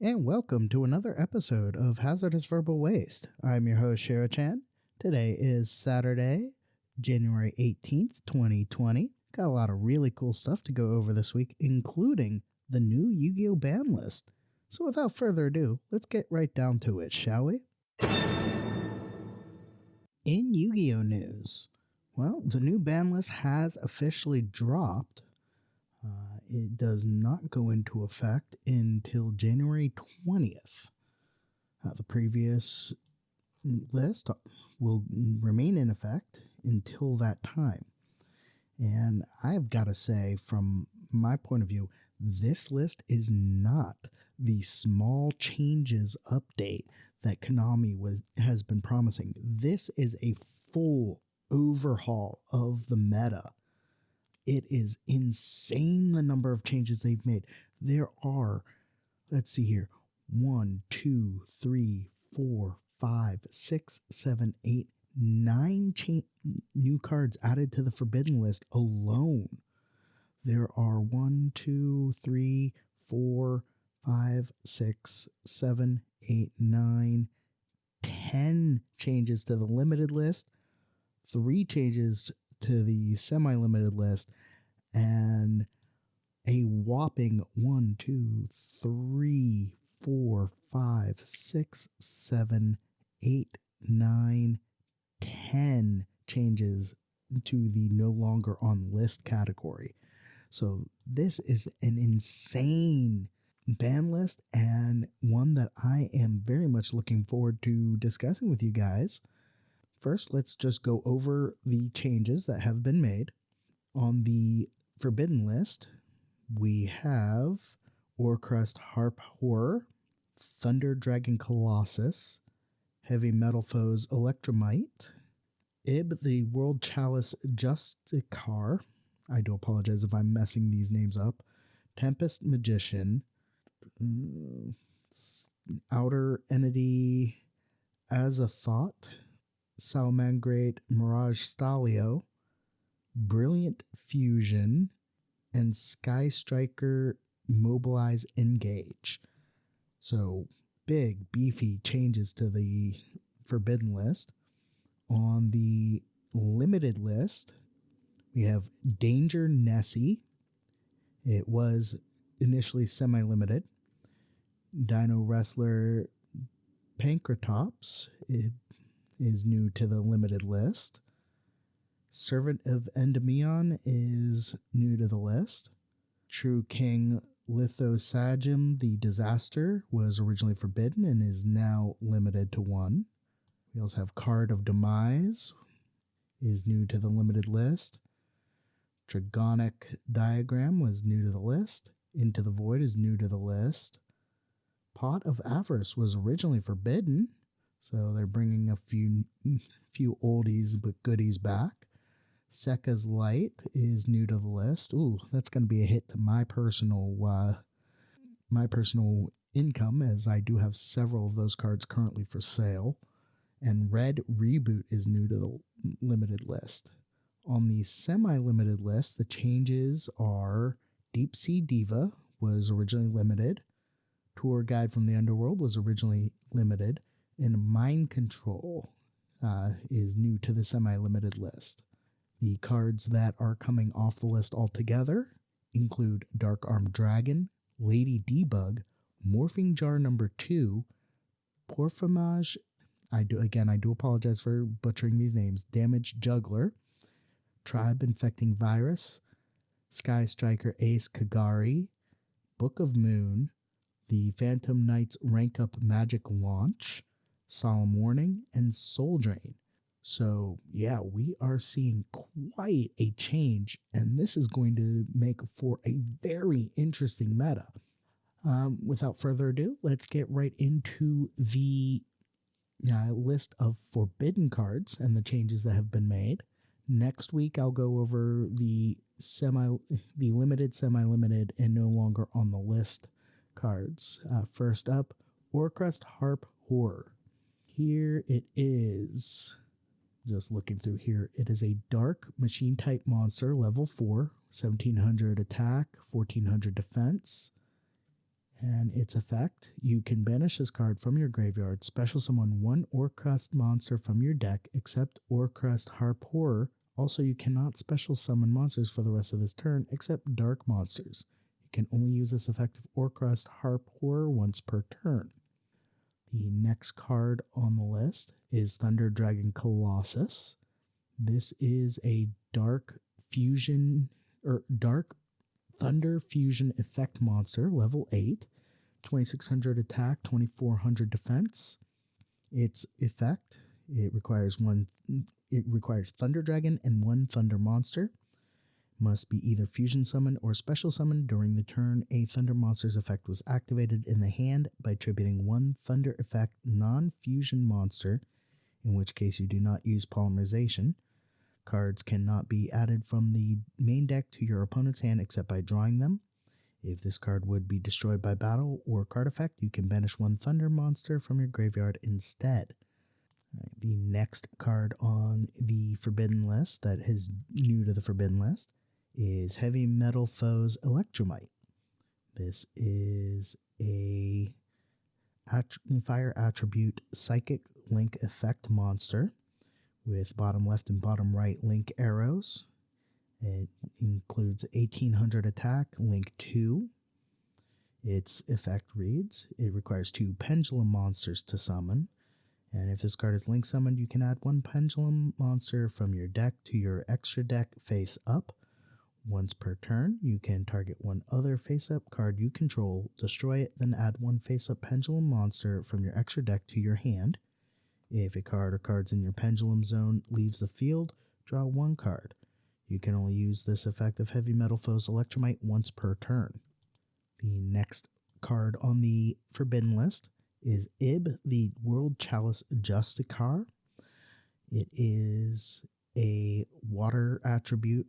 And welcome to another episode of Hazardous Verbal Waste. I'm your host, Shara Chan. Today is Saturday, January 18th, 2020. Got a lot of really cool stuff to go over this week, including the new Yu-Gi-Oh! Ban list. So without further ado, let's get right down to it, shall we? In Yu-Gi-Oh! News, well, the new ban list has officially dropped. It does not go into effect until January 20th. The previous list will remain in effect until that time. And I've got to say, from my point of view, this list is not the small changes update that Konami has been promising. This is a full overhaul of the meta. It is insane the number of changes they've made. There are, let's see here, 1, 2, 3, 4, 5, 6, 7, 8, 9 new cards added to the Forbidden list alone. There are 1, 2, 3, 4, 5, 6, 7, 8, 9, 10 changes to the limited list, 3 changes to the semi-limited list, and a whopping 1, 2, 3, 4, 5, 6, 7, 8, 9, 10 changes to the no longer on list category. So this is an insane ban list, and one that I am very much looking forward to discussing with you guys. First, let's just go over the changes that have been made. On the Forbidden list, we have Orcrest Harp Horror, Thunder Dragon Colossus, Heavy Metal Foes Electromite, Ib the World Chalice Justicar, I do apologize if I'm messing these names up, Tempest Magician, Outer Entity Azathoth, Salamangreat Mirage Stalio, Brilliant Fusion, and Sky Striker Mobilize Engage. So big, beefy changes to the Forbidden list. On the limited list, we have Danger Nessie. It was initially semi-limited. Dino Wrestler Pankratops is new to the limited list. Servant of Endymion is new to the list. True King Lithosagem the Disaster was originally forbidden and is now limited to 1. We also have Card of Demise is new to the limited list. Dragonic Diagram was new to the list. Into the Void is new to the list. Pot of Avarice was originally forbidden, so they're bringing a few oldies but goodies back. Sekka's Light is new to the list. Ooh, that's going to be a hit to my personal income, as I do have several of those cards currently for sale. And Red Reboot is new to the limited list. On the semi-limited list, the changes are Deep Sea Diva was originally limited. Tour Guide from the Underworld was originally limited. And Mind Control is new to the semi-limited list. The cards that are coming off the list altogether include Dark Armed Dragon, Lady Debug, Morphing Jar number 2, Porphamage, I do apologize for butchering these names, Damage Juggler, Tribe Infecting Virus, Sky Striker Ace Kagari, Book of Moon, the Phantom Knights Rank Up Magic Launch, Solemn Warning, and Soul Drain. So yeah, we are seeing quite a change, and this is going to make for a very interesting meta. Without further ado, let's get right into the list of forbidden cards and the changes that have been made. Next week, I'll go over the limited, semi-limited, and no longer on the list cards. First up, Orcrest Harp Horror. Here it is. Just looking through here, it is a dark machine type monster, level 4, 1700 attack, 1400 defense. And its effect, you can banish this card from your graveyard, special summon one Orcrest monster from your deck, except Orcrest Harp Horror. Also, you cannot special summon monsters for the rest of this turn, except dark monsters. You can only use this effect of Orcrest Harp Horror once per turn. The next card on the list is Thunder Dragon Colossus. This is a dark Thunder Fusion effect monster, level 8, 2600 attack, 2400 defense. Its effect, it requires Thunder Dragon and one Thunder monster. Must be either fusion summoned or special summoned during the turn a Thunder monster's effect was activated in the hand by attributing one Thunder effect non-fusion monster, in which case you do not use polymerization. Cards cannot be added from the main deck to your opponent's hand except by drawing them. If this card would be destroyed by battle or card effect, you can banish one Thunder monster from your graveyard instead. The next card on the Forbidden list that is new to the Forbidden list is Heavy Metal Foes Electromite. This is a fire attribute psychic link effect monster with bottom left and bottom right link arrows. It includes 1800 attack, link 2. Its effect reads, it requires 2 pendulum monsters to summon. And if this card is link summoned, you can add one pendulum monster from your deck to your extra deck face up. Once per turn, you can target one other face-up card you control, destroy it, then add one face-up pendulum monster from your extra deck to your hand. If a card or cards in your pendulum zone leaves the field, draw one card. You can only use this effect of Heavy Metal Foes Electromite once per turn. The next card on the Forbidden list is Ib, the World Chalice Justicar. It is a water attribute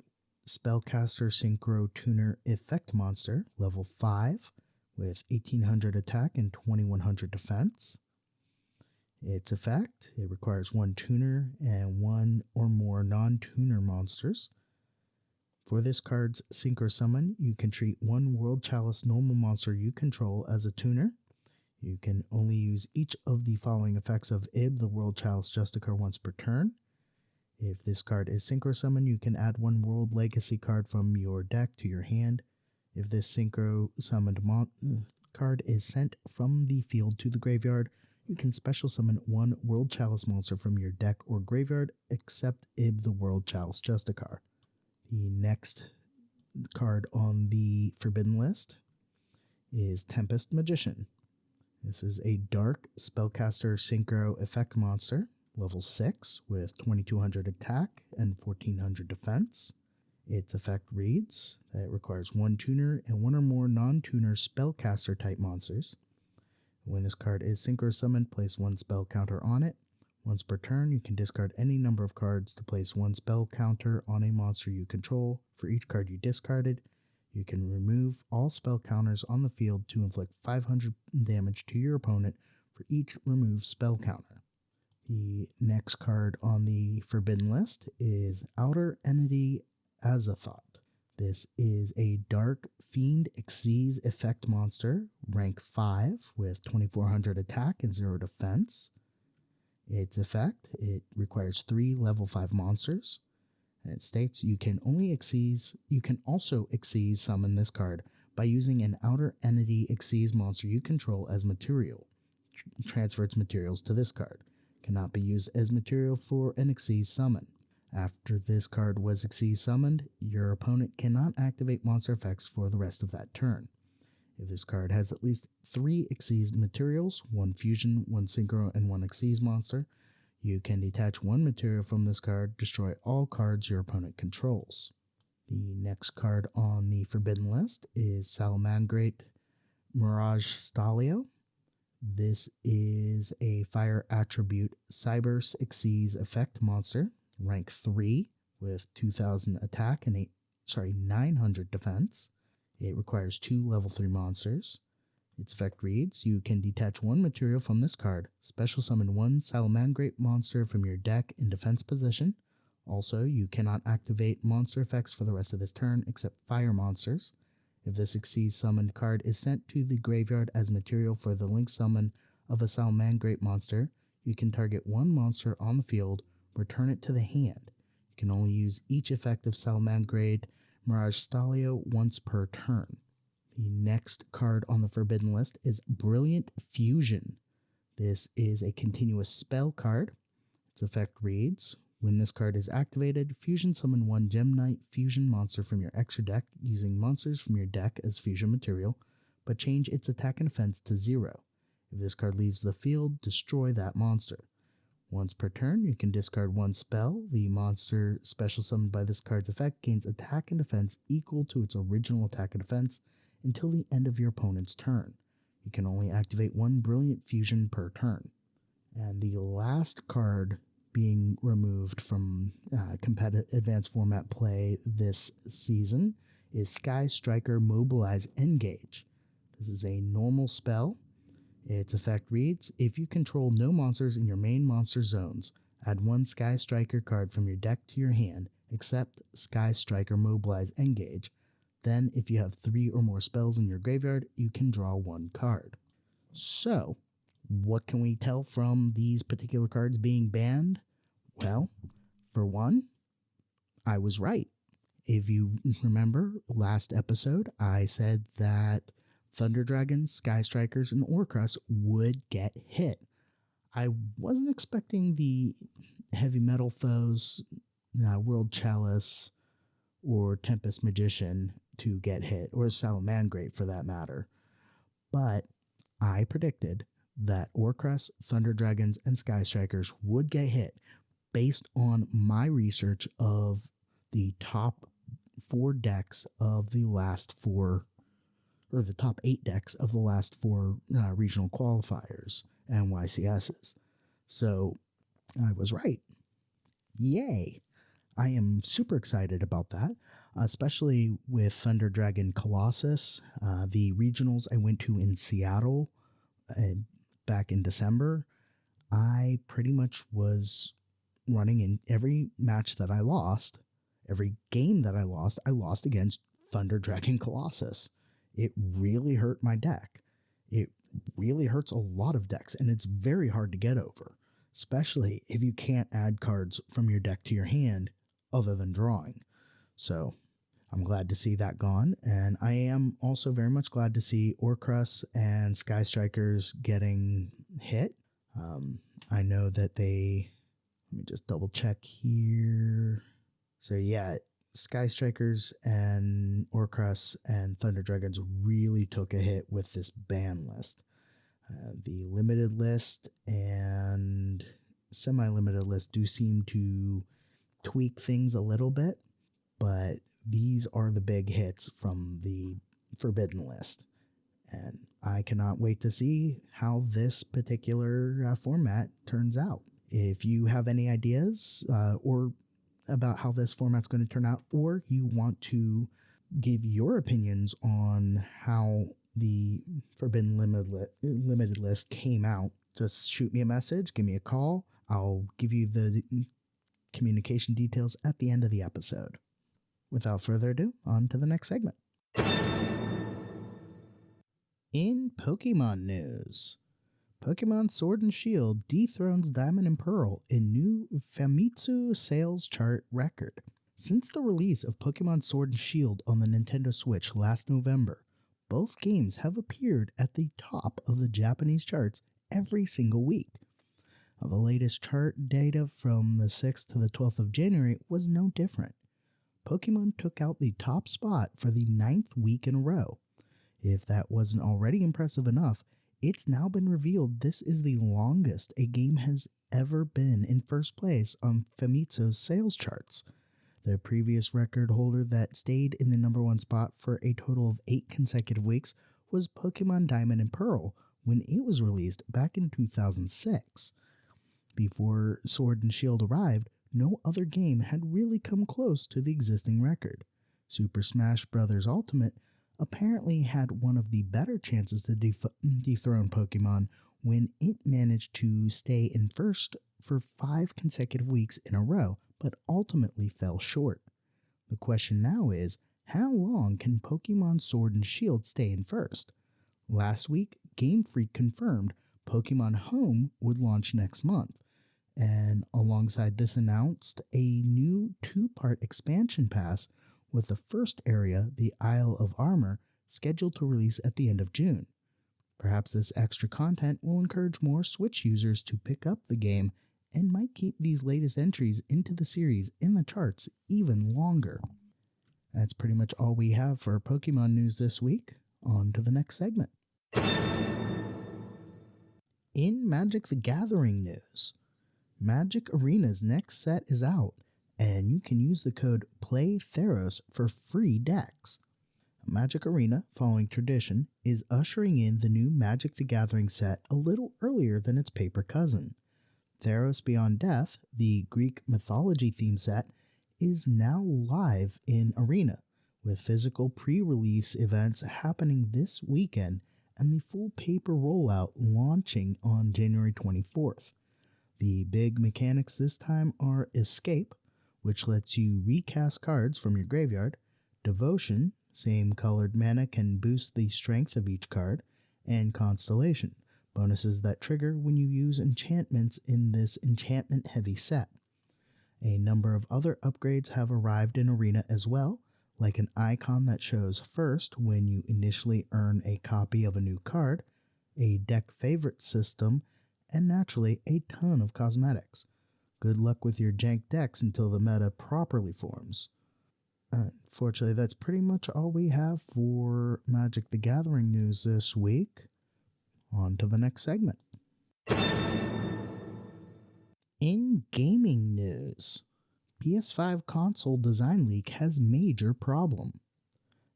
spellcaster synchro tuner effect monster, level 5, with 1800 attack and 2100 defense. Its effect, it requires one tuner and one or more non-tuner monsters. For this card's synchro summon, you can treat one World Chalice normal monster you control as a tuner. You can only use each of the following effects of Ib, the World Chalice Justicar, once per turn. If this card is synchro summoned, you can add one World Legacy card from your deck to your hand. If this synchro summoned card is sent from the field to the graveyard, you can special summon one World Chalice monster from your deck or graveyard, except Ib, the World Chalice Justicar. The next card on the Forbidden list is Tempest Magician. This is a dark spellcaster synchro effect monster, level 6, with 2200 attack and 1400 defense. Its effect reads that it requires one tuner and one or more non-tuner spellcaster type monsters. When this card is synchro summoned, place one spell counter on it. Once per turn, you can discard any number of cards to place one spell counter on a monster you control. For each card you discarded, you can remove all spell counters on the field to inflict 500 damage to your opponent for each removed spell counter. The next card on the Forbidden list is Outer Entity Azathoth. This is a Dark Fiend Xyz effect monster, rank 5, with 2400 attack and 0 defense. Its effect, it requires 3 level 5 monsters. And it states you can also Xyz summon this card by using an Outer Entity Xyz monster you control as material. Transfer its materials to this card. Cannot be used as material for an Xyz summon. After this card was Xyz summoned, your opponent cannot activate monster effects for the rest of that turn. If this card has at least 3 Xyz materials, 1 fusion, 1 synchro, and 1 Xyz monster, you can detach one material from this card, destroy all cards your opponent controls. The next card on the Forbidden list is Salamangreat Mirage Stalio. This is a fire attribute Cybers Xyz effect monster, rank 3, with 2000 attack and 900 defense. It requires 2 level 3 monsters. Its effect reads, you can detach one material from this card, special summon one Salamangreat monster from your deck in defense position. Also, you cannot activate monster effects for the rest of this turn except fire monsters. If the succeeds summoned card is sent to the graveyard as material for the link summon of a Salamangreat monster, you can target one monster on the field, return it to the hand. You can only use each effect of Salamangreat Mirage Stalio once per turn. The next card on the Forbidden List is Brilliant Fusion. This is a continuous spell card. Its effect reads, when this card is activated, fusion summon one Gem Knight fusion monster from your extra deck using monsters from your deck as fusion material, but change its attack and defense to 0. If this card leaves the field, destroy that monster. Once per turn, you can discard one spell. The monster special summoned by this card's effect gains attack and defense equal to its original attack and defense until the end of your opponent's turn. You can only activate one Brilliant Fusion per turn. And the last card being removed from competitive advanced format play this season is Sky Striker Mobilize Engage. This is a normal spell. Its effect reads, if you control no monsters in your main monster zones, add one Sky Striker card from your deck to your hand, except Sky Striker Mobilize Engage. Then, if you have 3 or more spells in your graveyard, you can draw one card. So, what can we tell from these particular cards being banned? Well, for one, I was right. If you remember last episode, I said that Thunder Dragons, Sky Strikers, and Orcrus would get hit. I wasn't expecting the heavy metal foes, World Chalice, or Tempest Magician to get hit, or Salamangreat for that matter. But I predicted that Orcrus, Thunder Dragons, and Sky Strikers would get hit based on my research of the top 4 decks of the last 4, or the top 8 decks of the last 4 regional qualifiers and YCSs. So I was right. Yay! I am super excited about that, especially with Thunder Dragon Colossus. The regionals I went to in Seattle back in December, I pretty much was running in every match that I lost, every game that I lost against Thunder Dragon Colossus. It really hurt my deck. It really hurts a lot of decks, and it's very hard to get over, especially if you can't add cards from your deck to your hand other than drawing. So I'm glad to see that gone, and I am also very much glad to see Orcrus and Sky Strikers getting hit. I know that let me just double check here. So yeah, Sky Strikers and Orcrus and Thunder Dragons really took a hit with this ban list. The limited list and semi-limited list do seem to tweak things a little bit, but these are the big hits from the Forbidden List. And I cannot wait to see how this particular format turns out. If you have any ideas or about how this format's going to turn out, or you want to give your opinions on how the Forbidden Limited List came out, just shoot me a message, give me a call. I'll give you the communication details at the end of the episode. Without further ado, on to the next segment. In Pokemon news, Pokemon Sword and Shield dethrones Diamond and Pearl in new Famitsu sales chart record. Since the release of Pokemon Sword and Shield on the Nintendo Switch last November, both games have appeared at the top of the Japanese charts every single week. The latest chart data from the 6th to the 12th of January was no different. Pokemon took out the top spot for the 9th week in a row. If that wasn't already impressive enough, it's now been revealed this is the longest a game has ever been in first place on Famitsu's sales charts. The previous record holder that stayed in the number 1 spot for a total of 8 consecutive weeks was Pokemon Diamond and Pearl when it was released back in 2006. Before Sword and Shield arrived, no other game had really come close to the existing record. Super Smash Bros. Ultimate apparently had one of the better chances to dethrone Pokemon when it managed to stay in first for 5 consecutive weeks in a row, but ultimately fell short. The question now is, how long can Pokemon Sword and Shield stay in first? Last week, Game Freak confirmed Pokemon Home would launch next month, and alongside this announced a new 2-part expansion pass with the first area, the Isle of Armor, scheduled to release at the end of June. Perhaps this extra content will encourage more Switch users to pick up the game and might keep these latest entries into the series in the charts even longer. That's pretty much all we have for Pokemon news this week. On to the next segment. In Magic the Gathering news, Magic Arena's next set is out, and you can use the code PLAYTHEROS for free decks. Magic Arena, following tradition, is ushering in the new Magic the Gathering set a little earlier than its paper cousin. Theros Beyond Death, the Greek mythology theme set, is now live in Arena, with physical pre-release events happening this weekend and the full paper rollout launching on January 24th. The big mechanics this time are Escape, which lets you recast cards from your graveyard, Devotion, same colored mana can boost the strength of each card, and Constellation, bonuses that trigger when you use enchantments in this enchantment-heavy set. A number of other upgrades have arrived in Arena as well, like an icon that shows first when you initially earn a copy of a new card, a deck favorite system, and naturally a ton of cosmetics. Good luck with your jank decks until the meta properly forms. Unfortunately, that's pretty much all we have for Magic the Gathering news this week. On to the next segment. In gaming news, PS5 console design leak has major problem.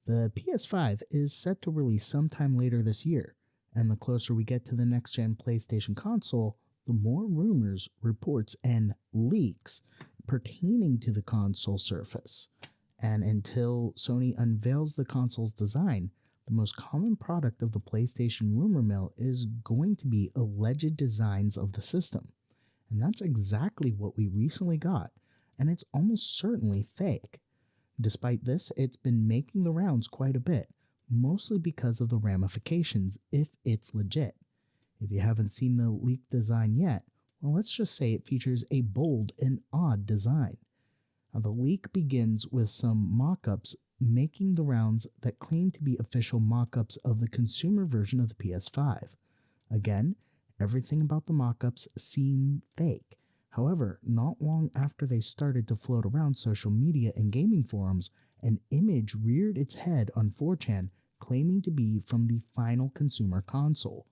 The PS5 is set to release sometime later this year, and the closer we get to the next-gen PlayStation console, the more rumors, reports, and leaks pertaining to the console surface. And until Sony unveils the console's design, the most common product of the PlayStation rumor mill is going to be alleged designs of the system. And that's exactly what we recently got, and it's almost certainly fake. Despite this, it's been making the rounds quite a bit, mostly because of the ramifications if it's legit. If you haven't seen the leaked design yet, well, let's just say it features a bold and odd design. Now, the leak begins with some mock-ups making the rounds that claim to be official mock-ups of the consumer version of the PS5. Again, everything about the mock-ups seem fake. However, not long after they started to float around social media and gaming forums, an image reared its head on 4chan claiming to be from the final consumer console.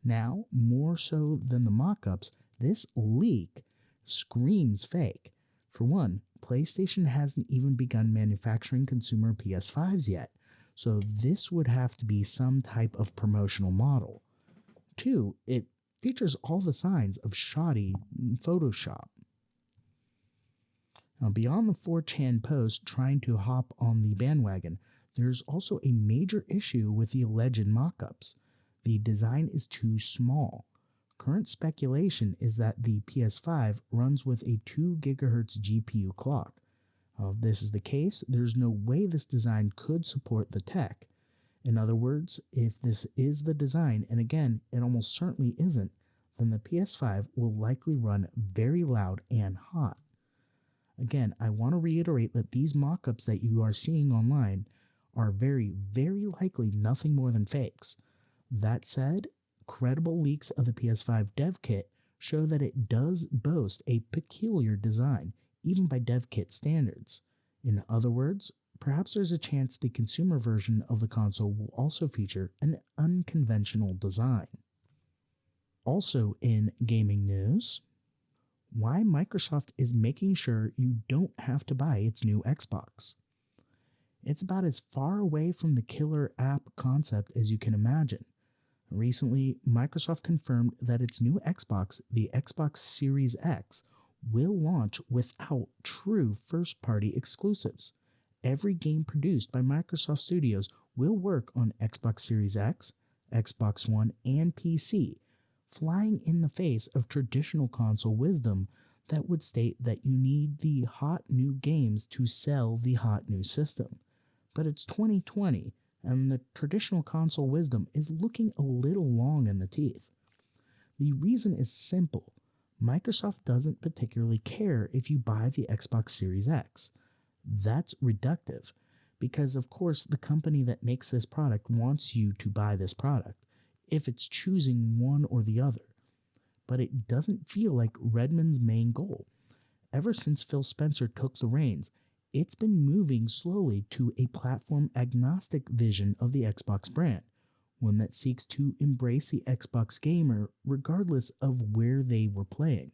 Now, more so than the mock-ups, this leak screams fake. For one, PlayStation hasn't even begun manufacturing consumer PS5s yet, so this would have to be some type of promotional model. 2, it features all the signs of shoddy Photoshop. Now, beyond the 4chan post trying to hop on the bandwagon, there's also a major issue with the alleged mock-ups. The design is too small. Current speculation is that the PS5 runs with a 2 GHz GPU clock. If this is the case, there's no way this design could support the tech. In other words, if this is the design, and again, it almost certainly isn't, then the PS5 will likely run very loud and hot. Again, I want to reiterate that these mock-ups that you are seeing online are very, very likely nothing more than fakes. That said, credible leaks of the PS5 dev kit show that it does boast a peculiar design, even by dev kit standards. In other words, perhaps there's a chance the consumer version of the console will also feature an unconventional design. Also in gaming news, why Microsoft is making sure you don't have to buy its new Xbox. It's about as far away from the killer app concept as you can imagine. Recently, Microsoft confirmed that its new Xbox, the Xbox Series X, will launch without true first-party exclusives. Every game produced by Microsoft Studios will work on Xbox Series X, Xbox One, and PC, flying in the face of traditional console wisdom that would state that you need the hot new games to sell the hot new system. But it's 2020, and the traditional console wisdom is looking a little long in the teeth. The reason is simple. Microsoft doesn't particularly care if you buy the Xbox Series X. That's reductive, because of course the company that makes this product wants you to buy this product, if it's choosing one or the other. But it doesn't feel like Redmond's main goal. Ever since Phil Spencer took the reins, it's been moving slowly to a platform-agnostic vision of the Xbox brand, one that seeks to embrace the Xbox gamer regardless of where they were playing.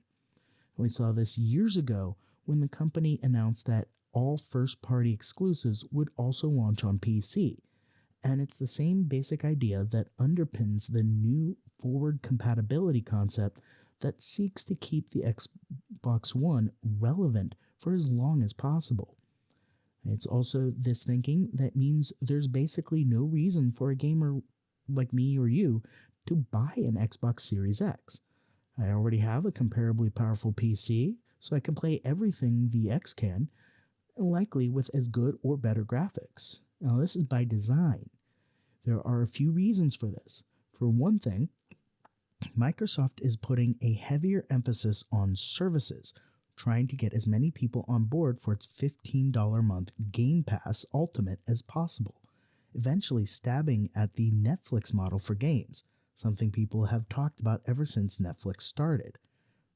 We saw this years ago when the company announced that all first-party exclusives would also launch on PC, and it's the same basic idea that underpins the new forward compatibility concept that seeks to keep the Xbox One relevant for as long as possible. It's also this thinking that means there's basically no reason for a gamer like me or you to buy an Xbox Series X. I already have a comparably powerful PC, so I can play everything the X can, likely with as good or better graphics. Now, this is by design. There are a few reasons for this. For one thing, Microsoft is putting a heavier emphasis on services, trying to get as many people on board for its $15 a month Game Pass Ultimate as possible, eventually stabbing at the Netflix model for games, something people have talked about ever since Netflix started.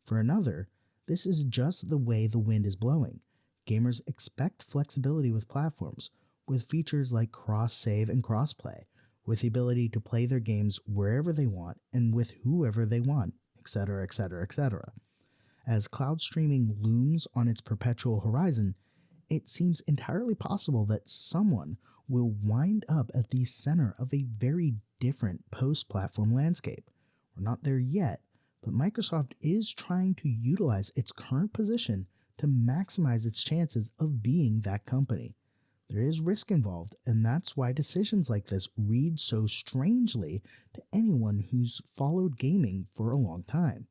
For another, this is just the way the wind is blowing. Gamers expect flexibility with platforms, with features like cross-save and cross-play, with the ability to play their games wherever they want and with whoever they want, etc., etc., etc. As cloud streaming looms on its perpetual horizon, it seems entirely possible that someone will wind up at the center of a very different post-platform landscape. We're not there yet, but Microsoft is trying to utilize its current position to maximize its chances of being that company. There is risk involved, and that's why decisions like this read so strangely to anyone who's followed gaming for a long time.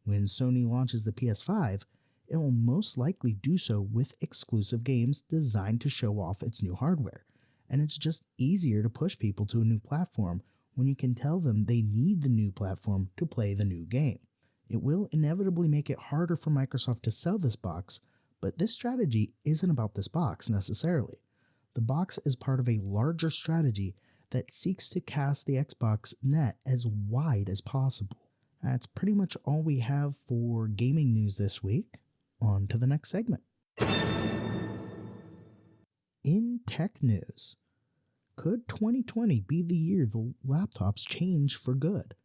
When Sony launches the PS5, it will most likely do so with exclusive games designed to show off its new hardware, and it's just easier to push people to a new platform when you can tell them they need the new platform to play the new game. It will inevitably make it harder for Microsoft to sell this box, but this strategy isn't about this box necessarily. The box is part of a larger strategy that seeks to cast the Xbox net as wide as possible. That's pretty much all we have for gaming news this week. On to the next segment. In tech news, could 2020 be the year the laptops change for good?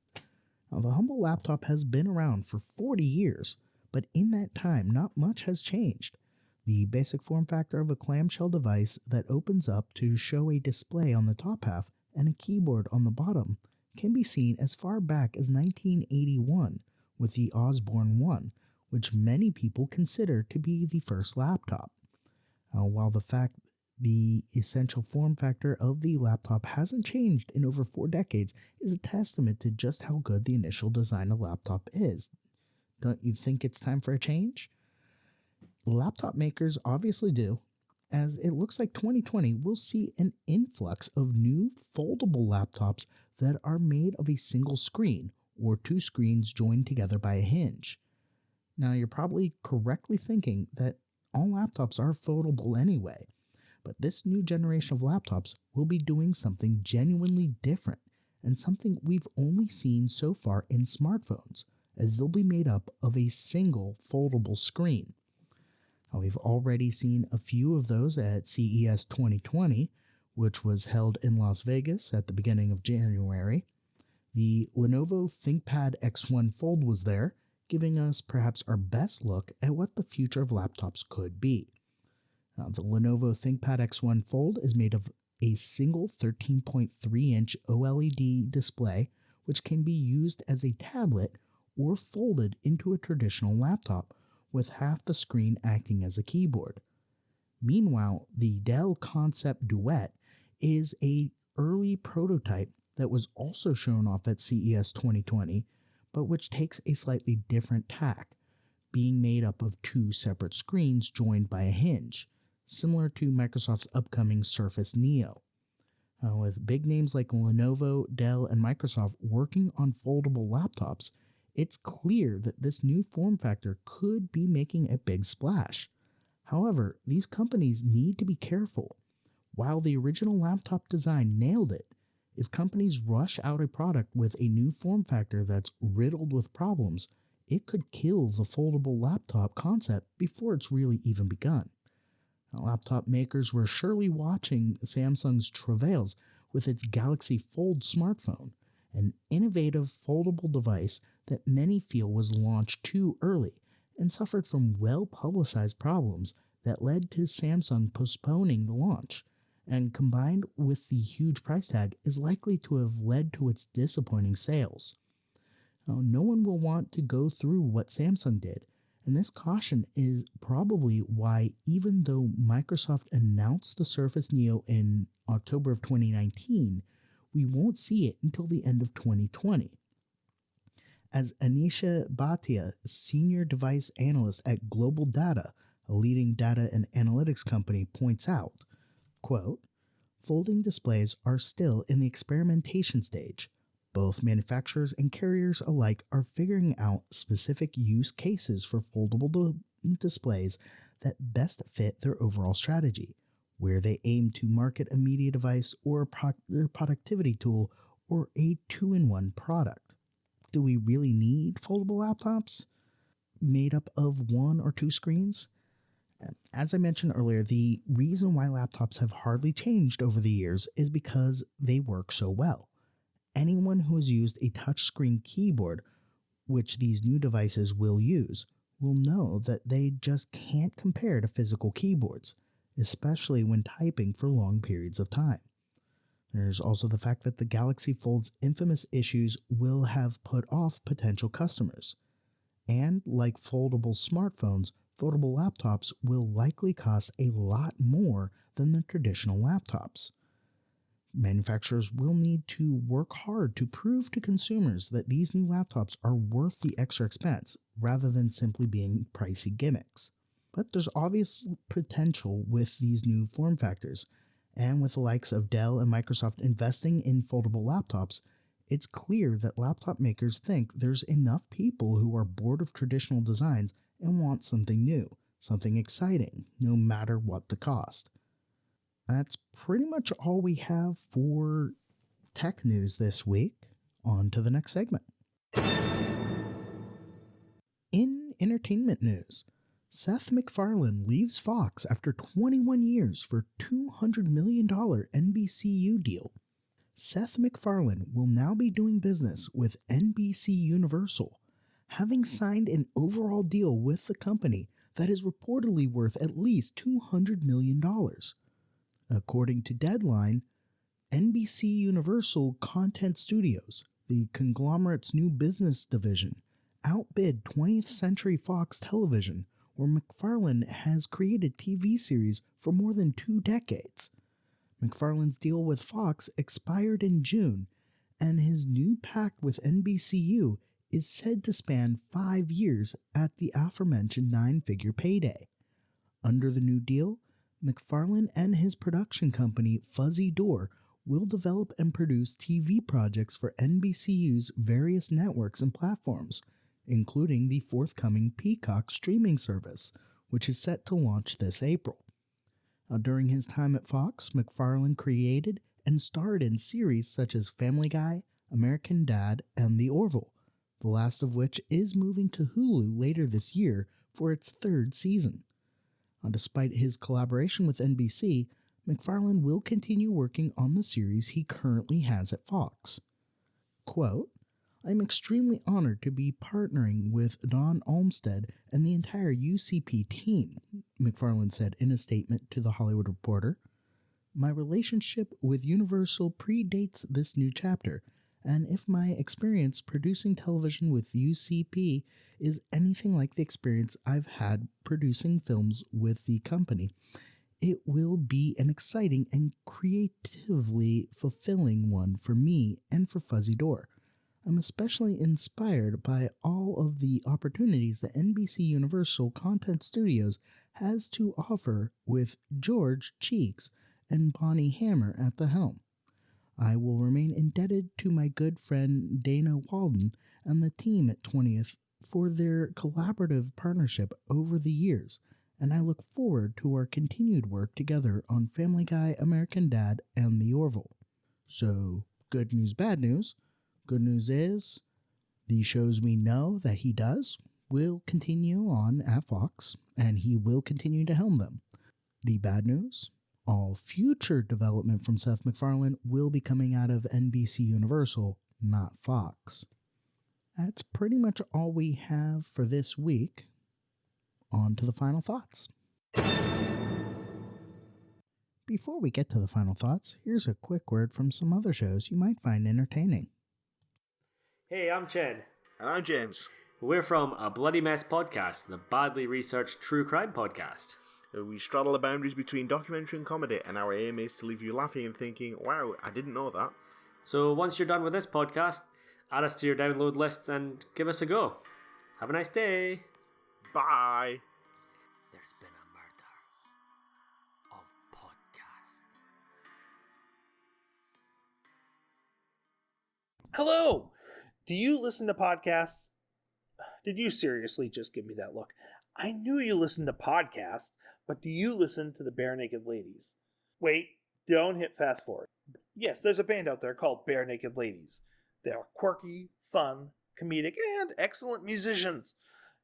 Now, the Humble laptop has been around for 40 years, but in that time, not much has changed. The basic form factor of a clamshell device that opens up to show a display on the top half and a keyboard on the bottom can be seen as far back as 1981 with the Osborne 1, which many people consider to be the first laptop. While the essential form factor of the laptop hasn't changed in over 4 decades is a testament to just how good the initial design of laptop is. Don't you think it's time for a change? Laptop makers obviously do, as it looks like 2020 will see an influx of new foldable laptops that are made of a single screen or 2 screens joined together by a hinge. Now, you're probably correctly thinking that all laptops are foldable anyway, but this new generation of laptops will be doing something genuinely different and something we've only seen so far in smartphones, as they'll be made up of a single foldable screen. Now, we've already seen a few of those at CES 2020, which was held in Las Vegas at the beginning of January. The Lenovo ThinkPad X1 Fold was there, giving us perhaps our best look at what the future of laptops could be. Now, the Lenovo ThinkPad X1 Fold is made of a single 13.3-inch OLED display, which can be used as a tablet or folded into a traditional laptop, with half the screen acting as a keyboard. Meanwhile, the Dell Concept Duet is a early prototype that was also shown off at CES 2020, but which takes a slightly different tack, being made up of two separate screens joined by a hinge, similar to Microsoft's upcoming Surface Neo. With big names like Lenovo, Dell, and Microsoft working on foldable laptops, it's clear that this new form factor could be making a big splash. However, these companies need to be careful. While the original laptop design nailed it, if companies rush out a product with a new form factor that's riddled with problems, it could kill the foldable laptop concept before it's really even begun. Laptop makers were surely watching Samsung's travails with its Galaxy Fold smartphone, an innovative foldable device that many feel was launched too early and suffered from well-publicized problems that led to Samsung postponing the launch, and combined with the huge price tag is likely to have led to its disappointing sales. Now, no one will want to go through what Samsung did, and this caution is probably why, even though Microsoft announced the Surface Neo in October of 2019, we won't see it until the end of 2020. As Anisha Bhatia, senior device analyst at Global Data, a leading data and analytics company, points out, quote, "Folding displays are still in the experimentation stage. Both manufacturers and carriers alike are figuring out specific use cases for foldable displays that best fit their overall strategy, where they aim to market a media device or a productivity tool or a two-in-one product. Do we really need foldable laptops made up of one or two screens?" As I mentioned earlier, the reason why laptops have hardly changed over the years is because they work so well. Anyone who has used a touchscreen keyboard, which these new devices will use, will know that they just can't compare to physical keyboards, especially when typing for long periods of time. There's also the fact that the Galaxy Fold's infamous issues will have put off potential customers. And like foldable smartphones, foldable laptops will likely cost a lot more than the traditional laptops. Manufacturers will need to work hard to prove to consumers that these new laptops are worth the extra expense rather than simply being pricey gimmicks. But there's obvious potential with these new form factors, and with the likes of Dell and Microsoft investing in foldable laptops, it's clear that laptop makers think there's enough people who are bored of traditional designs and want something new, something exciting, no matter what the cost. That's pretty much all we have for tech news this week. On to the next segment. In entertainment news, Seth MacFarlane leaves Fox after 21 years for a $200 million NBCU deal. Seth MacFarlane will now be doing business with NBC Universal, having signed an overall deal with the company that is reportedly worth at least $200 million. According to Deadline, NBC Universal Content Studios, the conglomerate's new business division, outbid 20th Century Fox Television, where MacFarlane has created TV series for more than 2 decades. MacFarlane's deal with Fox expired in June, and his new pact with NBCU is said to span 5 years at the aforementioned 9-figure payday. Under the new deal, MacFarlane and his production company Fuzzy Door will develop and produce TV projects for NBCU's various networks and platforms, including the forthcoming Peacock streaming service, which is set to launch this April. Now, during his time at Fox, MacFarlane created and starred in series such as Family Guy, American Dad, and The Orville, the last of which is moving to Hulu later this year for its 3rd season. Despite his collaboration with NBC, MacFarlane will continue working on the series he currently has at Fox. Quote, "I'm extremely honored to be partnering with Don Olmsted and the entire UCP team," MacFarlane said in a statement to The Hollywood Reporter. "My relationship with Universal predates this new chapter, and if my experience producing television with UCP is anything like the experience I've had producing films with the company, it will be an exciting and creatively fulfilling one for me and for Fuzzy Door. I'm especially inspired by all of the opportunities that NBC Universal Content Studios has to offer with George Cheeks and Bonnie Hammer at the helm. I will remain indebted to my good friend Dana Walden and the team at 20th for their collaborative partnership over the years, and I look forward to our continued work together on Family Guy, American Dad, and The Orville. So, good news, bad news. Good news is, the shows we know that he does will continue on at Fox, and he will continue to helm them. The bad news, all future development from Seth MacFarlane will be coming out of NBC Universal, not Fox. That's pretty much all we have for this week. On to the final thoughts. Before we get to the final thoughts, here's a quick word from some other shows you might find entertaining. Hey, I'm Chen. And I'm James. We're from A Bloody Mess Podcast, the badly researched true crime podcast. We straddle the boundaries between documentary and comedy, and our aim is to leave you laughing and thinking, wow, I didn't know that. So once you're done with this podcast, add us to your download lists and give us a go. Have a nice day. Bye. There's been a murder of podcast. Hello! Do you listen to podcasts? Did you seriously just give me that look? I knew you listened to podcasts, but do you listen to the Bare Naked Ladies? Wait, don't hit fast forward. Yes, there's a band out there called Bare Naked Ladies. They are quirky, fun, comedic, and excellent musicians.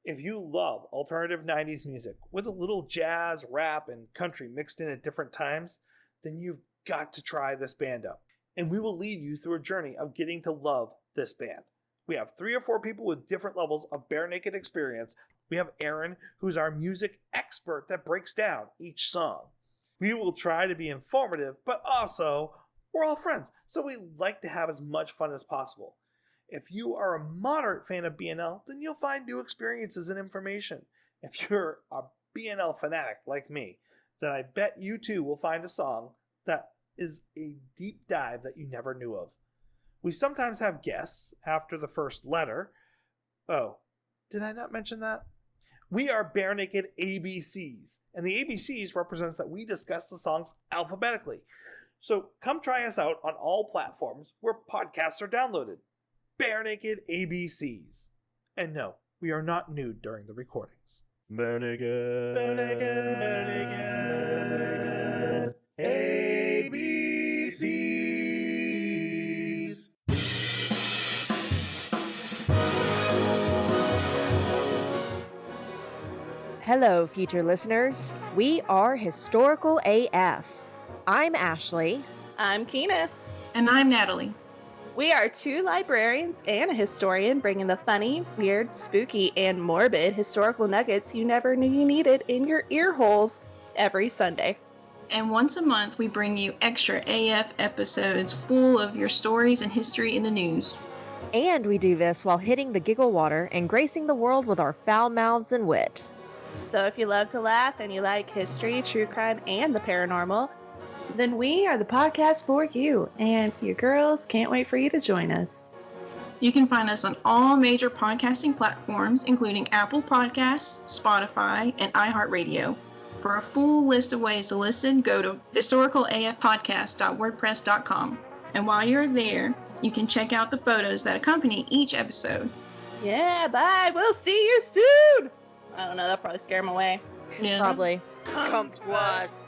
If you love alternative 90s music with a little jazz, rap, and country mixed in at different times, then you've got to try this band out. And we will lead you through a journey of getting to love this band. We have 3 or 4 people with different levels of bare naked experience. We have Aaron, who's our music expert that breaks down each song. We will try to be informative, but also, we're all friends, so we like to have as much fun as possible. If you are a moderate fan of BNL, then you'll find new experiences and information. If you're a BNL fanatic like me, then I bet you too will find a song that is a deep dive that you never knew of. We sometimes have guests after the first letter. Oh, did I not mention that? We are Bare Naked ABCs, and the ABCs represents that we discuss the songs alphabetically. So come try us out on all platforms where podcasts are downloaded. Bare Naked ABCs. And no, we are not nude during the recordings. Bare Naked, Bare Naked, Bare Naked, ABCs. Hello, future listeners. We are Historical AF. I'm Ashley. I'm Keena. And I'm Natalie. We are 2 librarians and a historian bringing the funny, weird, spooky, and morbid historical nuggets you never knew you needed in your ear holes every Sunday. And once a month, we bring you extra AF episodes full of your stories and history in the news. And we do this while hitting the giggle water and gracing the world with our foul mouths and wit. So if you love to laugh and you like history, true crime, and the paranormal, then we are the podcast for you, and your girls can't wait for you to join us. You can find us on all major podcasting platforms, including Apple Podcasts, Spotify, and iHeartRadio. For a full list of ways to listen, go to historicalafpodcast.wordpress.com. And while you're there, you can check out the photos that accompany each episode. Yeah, bye. We'll see you soon. I don't know. That'll probably scare them away. Yeah. Probably. Come to us.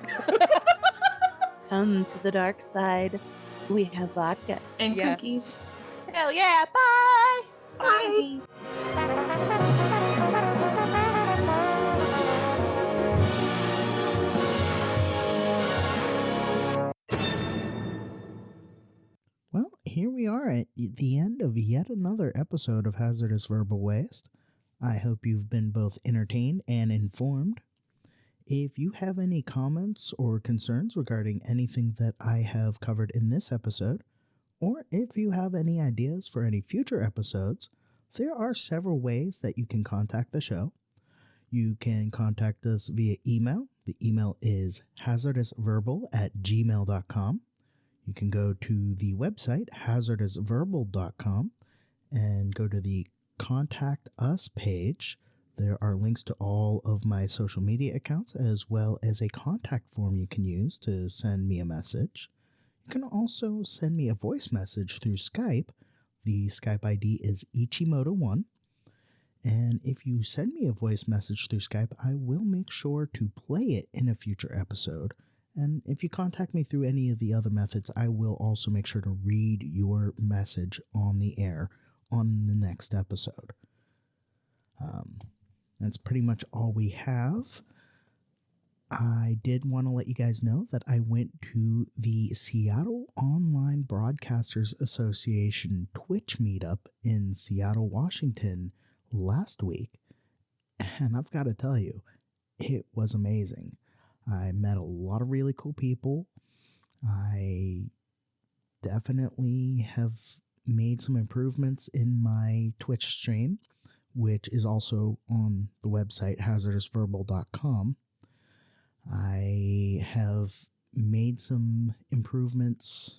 Come to the dark side. We have vodka. And Yeah. cookies. Hell yeah. Bye. Bye. Well, here we are at the end of yet another episode of Hazardous Verbal Waste. I hope you've been both entertained and informed. If you have any comments or concerns regarding anything that I have covered in this episode, or if you have any ideas for any future episodes, there are several ways that you can contact the show. You can contact us via email. The email is hazardousverbal@gmail.com. You can go to the website, hazardousverbal.com, and go to the Contact Us page. There are links to all of my social media accounts, as well as a contact form you can use to send me a message. You can also send me a voice message through Skype. The Skype ID is Ichimoto1. And if you send me a voice message through Skype, I will make sure to play it in a future episode. And if you contact me through any of the other methods, I will also make sure to read your message on the air on the next episode. That's pretty much all we have. I did want to let you guys know that I went to the Seattle Online Broadcasters Association Twitch meetup in Seattle, Washington last week. And I've got to tell you, it was amazing. I met a lot of really cool people. I definitely have made some improvements in my Twitch stream, which is also on the website hazardousverbal.com. I have made some improvements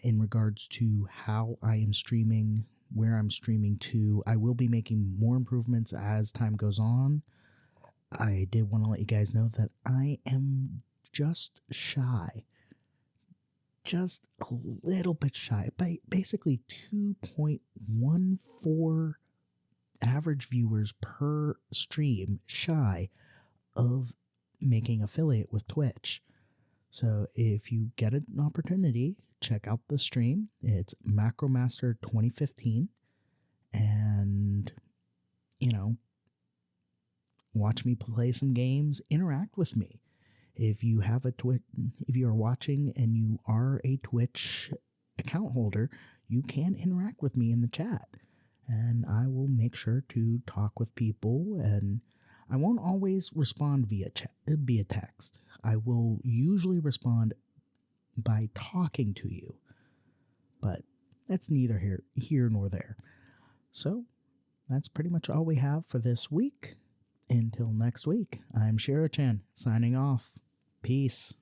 in regards to how I am streaming, where I'm streaming to. I will be making more improvements as time goes on. I did want to let you guys know that I am just shy. Just a little bit shy. Basically 2.14 average viewers per stream shy of making affiliate with Twitch. So if you get an opportunity, check out the stream. It's Macromaster 2015. And, watch me play some games, interact with me. If you have if you are watching and you are a Twitch account holder, you can interact with me in the chat. And I will make sure to talk with people, and I won't always respond via text. I will usually respond by talking to you, but that's neither here nor there. So that's pretty much all we have for this week. Until next week, I'm Shiro-chan, signing off. Peace.